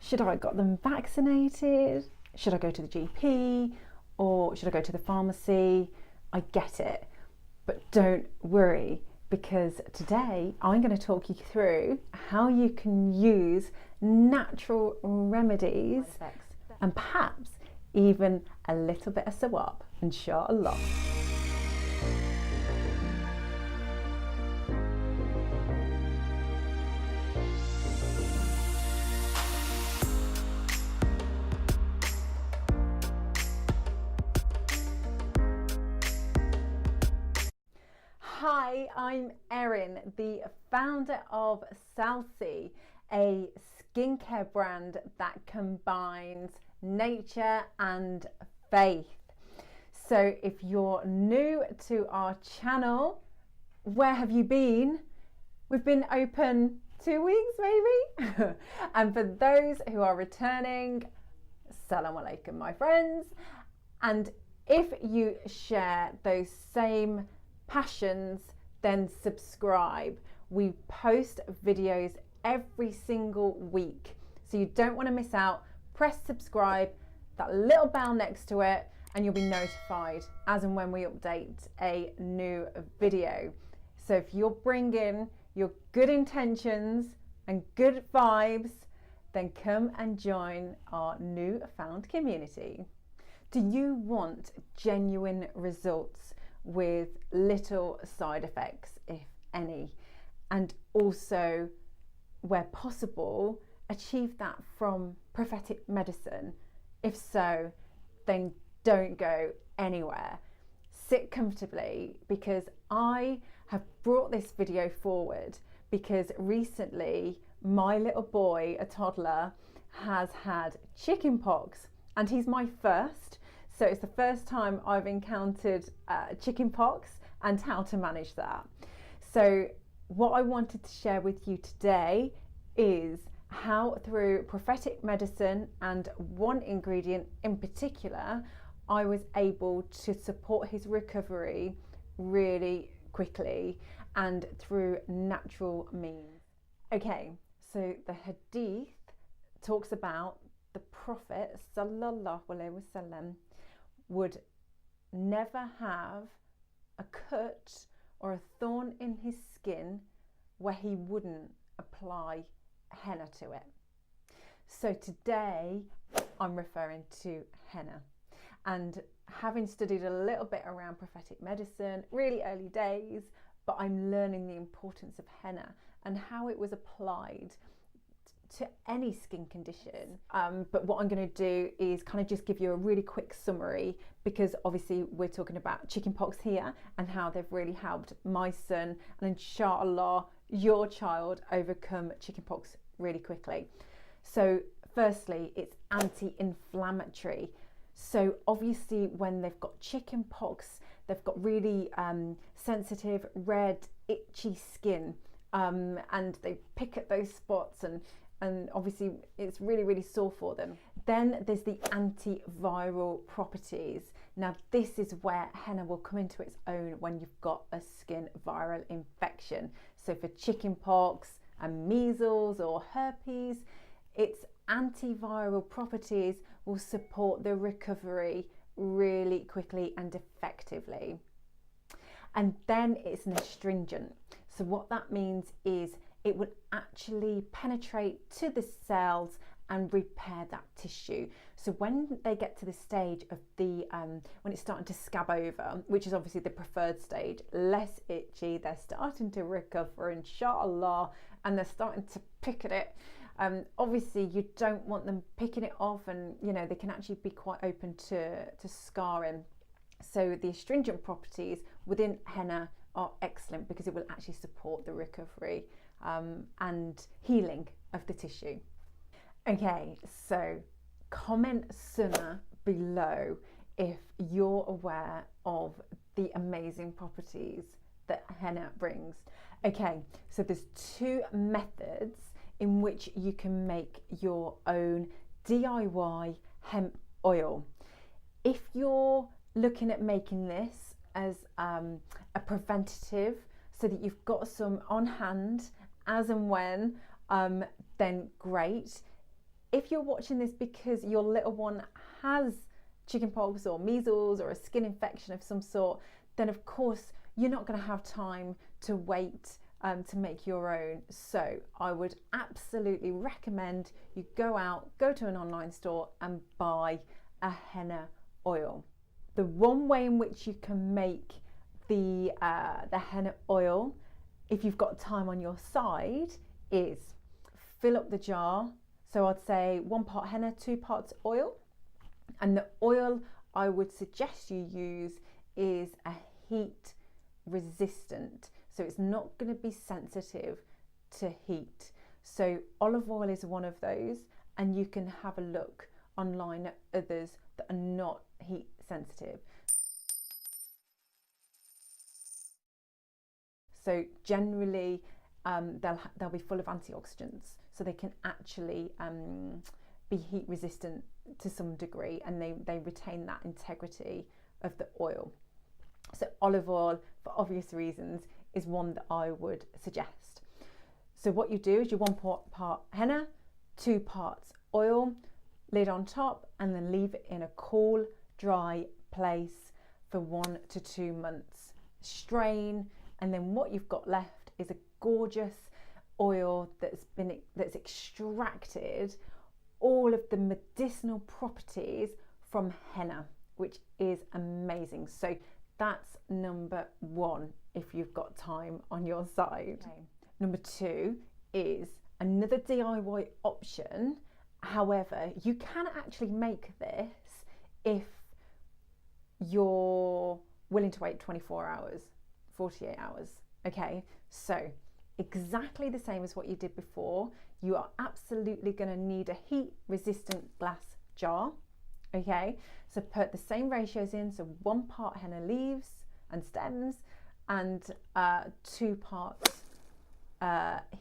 should I got them vaccinated? Should I go to the GP? Or should I go to the pharmacy? I get it, but don't worry, because today I'm going to talk you through how you can use natural remedies and perhaps even a little bit of sawab, inshallah. Hi, I'm Erin, the founder of Salsi, a skincare brand that combines nature and faith. So if you're new to our channel, where have you been? We've been open 2 weeks maybe. And for those who are returning, Salam alaikum, my friends. And if you share those same passions, then subscribe. We post videos every single week, so you don't want to miss out. Press subscribe, that little bell next to it, and you'll be notified as and when we update a new video. So if you're bringing your good intentions and good vibes, then come and join our newfound community. Do you want genuine results with little side effects, if any, and also, where possible, achieve that from prophetic medicine? If so, then don't go anywhere. Sit comfortably, because I have brought this video forward because recently my little boy, a toddler, has had chickenpox, and he's my first. So it's the first time I've encountered chickenpox and how to manage that. So what I wanted to share with you today is how, through prophetic medicine and one ingredient in particular, I was able to support his recovery really quickly and through natural means. Okay, so the hadith talks about the Prophet sallallahu alaihi wasallam would never have a cut or a thorn in his skin where he wouldn't apply henna to it. So today I'm referring to henna, and having studied a little bit around prophetic medicine, really early days, but I'm learning the importance of henna and how it was applied to any skin condition. But what I'm going to do is kind of just give you a really quick summary, because obviously we're talking about chickenpox here and how they've really helped my son and inshallah your child overcome chickenpox really quickly. So firstly, it's anti-inflammatory. So obviously when they've got chickenpox, they've got really sensitive, red, itchy skin, and they pick at those spots, and obviously it's really, really sore for them. Then there's the antiviral properties. Now this is where henna will come into its own when you've got a skin viral infection. So for chickenpox and measles or herpes, its antiviral properties will support the recovery really quickly and effectively. And then it's an astringent. So what that means is it will actually penetrate to the cells and repair that tissue. So when they get to the stage of the, when it's starting to scab over, which is obviously the preferred stage, less itchy, they're starting to recover, inshallah, and they're starting to pick at it. Obviously you don't want them picking it off, and you know, they can actually be quite open to scarring. So the astringent properties within henna are excellent because it will actually support the recovery and healing of the tissue. Okay, so comment SUNNAH below if you're aware of the amazing properties that henna brings. Okay, so there's 2 methods in which you can make your own DIY hemp oil. If you're looking at making this as a preventative, so that you've got some on hand as and when, then great. if you're watching this because your little one has chickenpox or measles or a skin infection of some sort, then of course you're not going to have time to wait to make your own. So I would absolutely recommend you go to an online store and buy a henna oil. The one way in which you can make the henna oil, if you've got time on your side, is fill up the jar. So I'd say 1 part henna, 2 parts oil. And the oil I would suggest you use is a heat resistant. So it's not going to be sensitive to heat. So olive oil is one of those, and you can have a look online at others that are not heat sensitive. So generally they'll be full of antioxidants, so they can actually be heat resistant to some degree, and they retain that integrity of the oil. So olive oil, for obvious reasons, is one that I would suggest. So what you do is you 1 part henna, 2 parts oil, lid on top, and then leave it in a cool, dry place for 1 to 2 months. Strain, and then what you've got left is a gorgeous oil that's extracted all of the medicinal properties from henna, which is amazing. So that's number 1 if you've got time on your side. Okay. Number 2 is another DIY option. However, you can actually make this if you're willing to wait 24 hours, 48 hours. Okay, so exactly the same as what you did before. You are absolutely going to need a heat resistant glass jar. Okay, so put the same ratios in, so 1 part henna leaves and stems, and 2 parts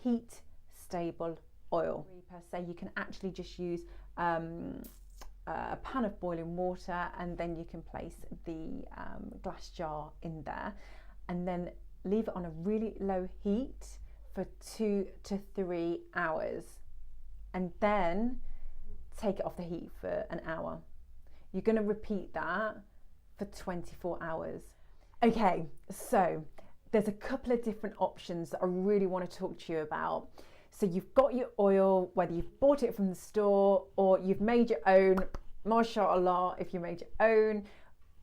heat stable oil. Per se, you can actually just use a pan of boiling water, and then you can place the glass jar in there, and then leave it on a really low heat for 2 to 3 hours, and then take it off the heat for an hour. You're going to repeat that for 24 hours. Okay, so there's a couple of different options that I really want to talk to you about. So you've got your oil, whether you've bought it from the store or you've made your own. Mashallah, if you made your own.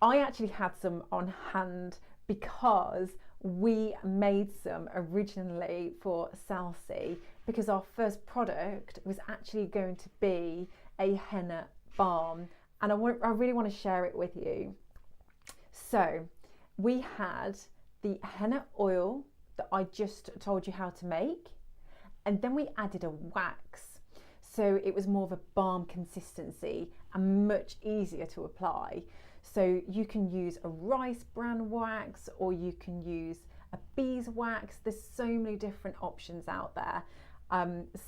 I actually had some on hand because we made some originally for Salsi, because our first product was actually going to be a henna balm, and I really want to share it with you. So we had the henna oil that I just told you how to make, and then we added a wax, so it was more of a balm consistency and much easier to apply. So you can use a rice bran wax, or you can use a beeswax. There's so many different options out there.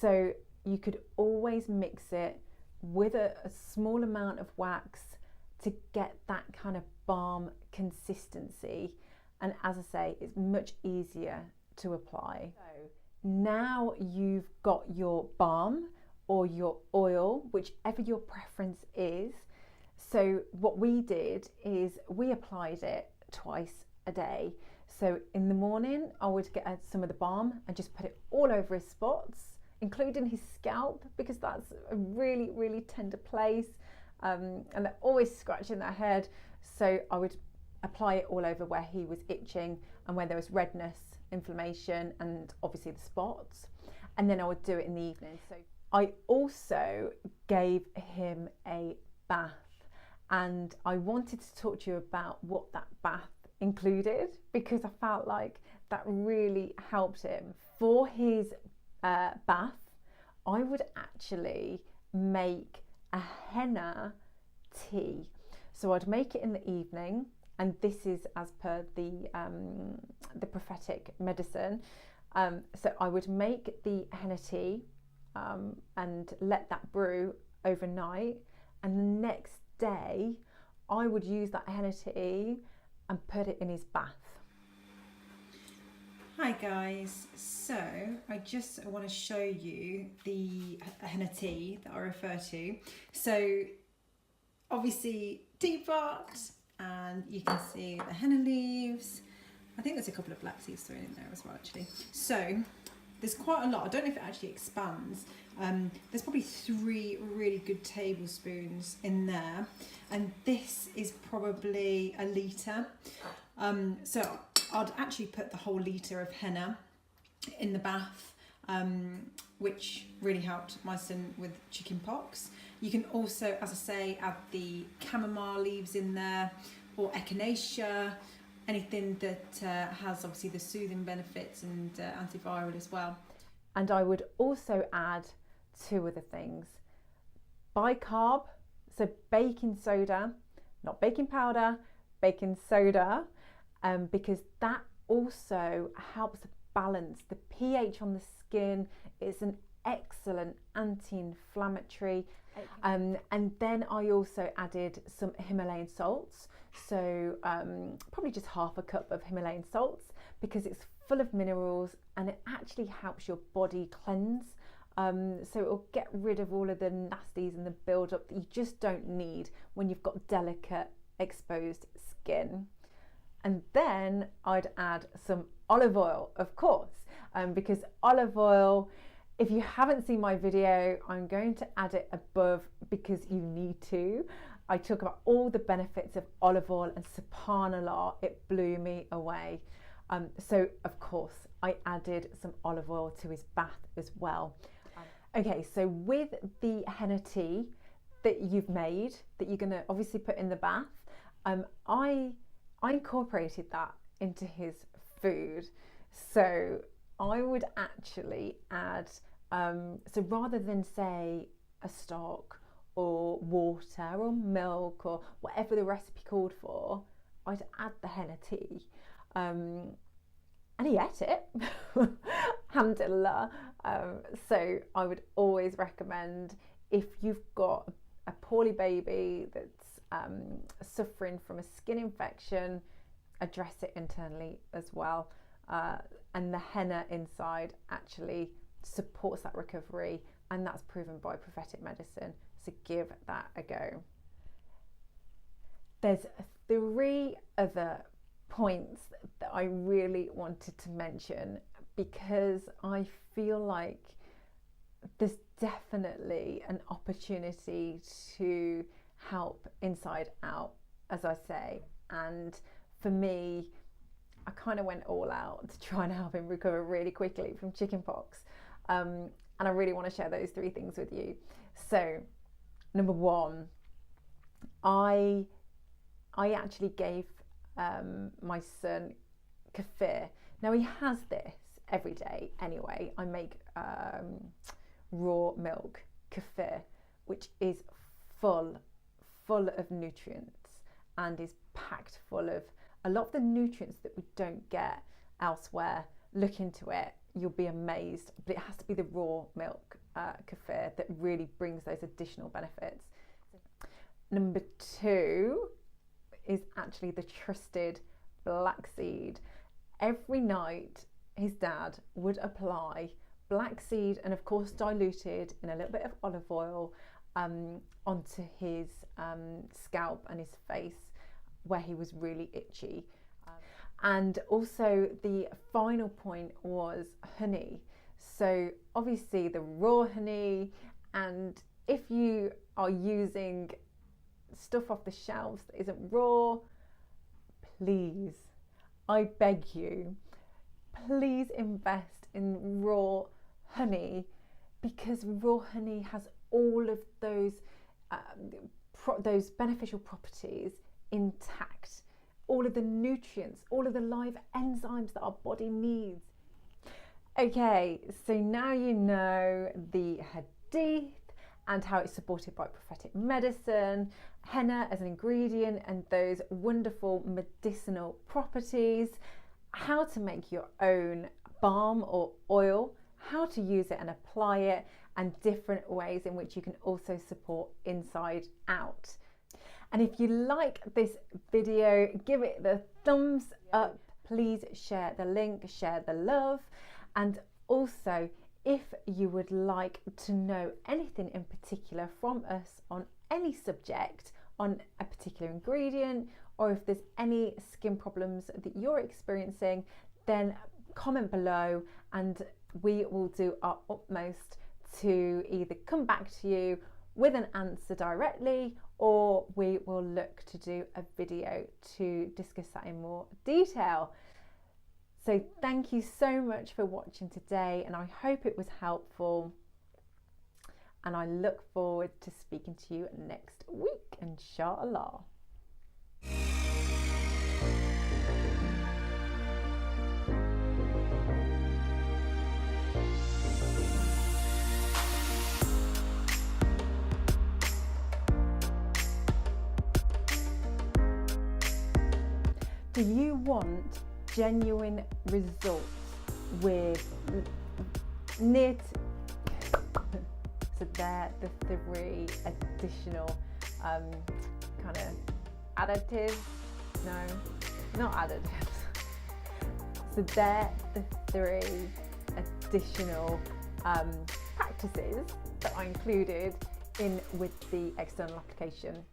So you could always mix it with a small amount of wax to get that kind of balm consistency. And as I say, it's much easier to apply. So now you've got your balm or your oil, whichever your preference is. So what we did is we applied it twice a day. So in the morning, I would get some of the balm and just put it all over his spots, including his scalp, because that's a really, really tender place. And they're always scratching their head. So I would apply it all over where he was itching and where there was redness, inflammation, and obviously the spots. And then I would do it in the evening. So I also gave him a bath. And I wanted to talk to you about what that bath included, because I felt like that really helped him. For his bath, I would actually make a henna tea. So I'd make it in the evening, and this is as per the prophetic medicine. So I would make the henna tea and let that brew overnight, and the next day I would use that henna tea and put it in his bath. Hi guys, so I just want to show you the henna tea that I refer to. So obviously teapot, and you can see the henna leaves. I think there's a couple of black seeds thrown in there as well actually. So there's quite a lot. I don't know if it actually expands. There's probably 3 really good tablespoons in there, and this is probably a litre. So I'd actually put the whole litre of henna in the bath, which really helped my son with chickenpox. You can also, as I say, add the chamomile leaves in there, or echinacea, anything that has obviously the soothing benefits and antiviral as well. And I would also add 2 other things. Bicarb, so baking soda, not baking powder, baking soda, because that also helps balance the pH on the skin. It's an excellent anti-inflammatory. And then I also added some Himalayan salts, so probably just half a cup of Himalayan salts, because it's full of minerals and it actually helps your body cleanse. So it'll get rid of all of the nasties and the build-up that you just don't need when you've got delicate exposed skin. And then I'd add some olive oil, of course, because olive oil, if you haven't seen my video, I'm going to add it above because you need to. I talk about all the benefits of olive oil, and subhanallah, it blew me away. So of course I added some olive oil to his bath as well. Okay, so with the henna tea that you've made, that you're going to obviously put in the bath, I incorporated that into his food. So I would actually add, so rather than say a stock or water or milk or whatever the recipe called for, I'd add the henna tea. And he ate it, alhamdulillah. So I would always recommend, if you've got a poorly baby that's suffering from a skin infection, address it internally as well. And the henna inside actually supports that recovery, and that's proven by prophetic medicine. So give that a go. There's 3 other points that I really wanted to mention, because I feel like there's definitely an opportunity to help inside out, as I say. And for me, I kind of went all out to try and help him recover really quickly from chickenpox. And I really want to share those 3 things with you. So number 1, I actually gave my son kefir. Now he has this every day anyway. I make raw milk kefir, which is full of nutrients and is packed full of a lot of the nutrients that we don't get elsewhere. Look into it, you'll be amazed. But it has to be the raw milk kefir that really brings those additional benefits. Number 2 is actually the trusted black seed. Every night his dad would apply black seed, and of course diluted in a little bit of olive oil, onto his scalp and his face where he was really itchy. And also the final point was honey. So obviously the raw honey, and if you are using stuff off the shelves that isn't raw, please, I beg you, please invest in raw honey, because raw honey has all of those beneficial properties intact, all of the nutrients, all of the live enzymes that our body needs. Okay, so now you know the hadith and how it's supported by prophetic medicine, henna as an ingredient and those wonderful medicinal properties, how to make your own balm or oil, how to use it and apply it, and different ways in which you can also support inside out. And if you like this video, give it the thumbs up. please share the link, share the love. And also, if you would like to know anything in particular from us on any subject, on a particular ingredient, or if there's any skin problems that you're experiencing, then comment below and we will do our utmost to either come back to you with an answer directly, or we will look to do a video to discuss that in more detail. So thank you so much for watching today, and I hope it was helpful, and I look forward to speaking to you next week, inshallah. Do you want genuine results with near so they're the 3 additional kind of additives? No, not additives. So they're the 3 additional practices that I included in with the external application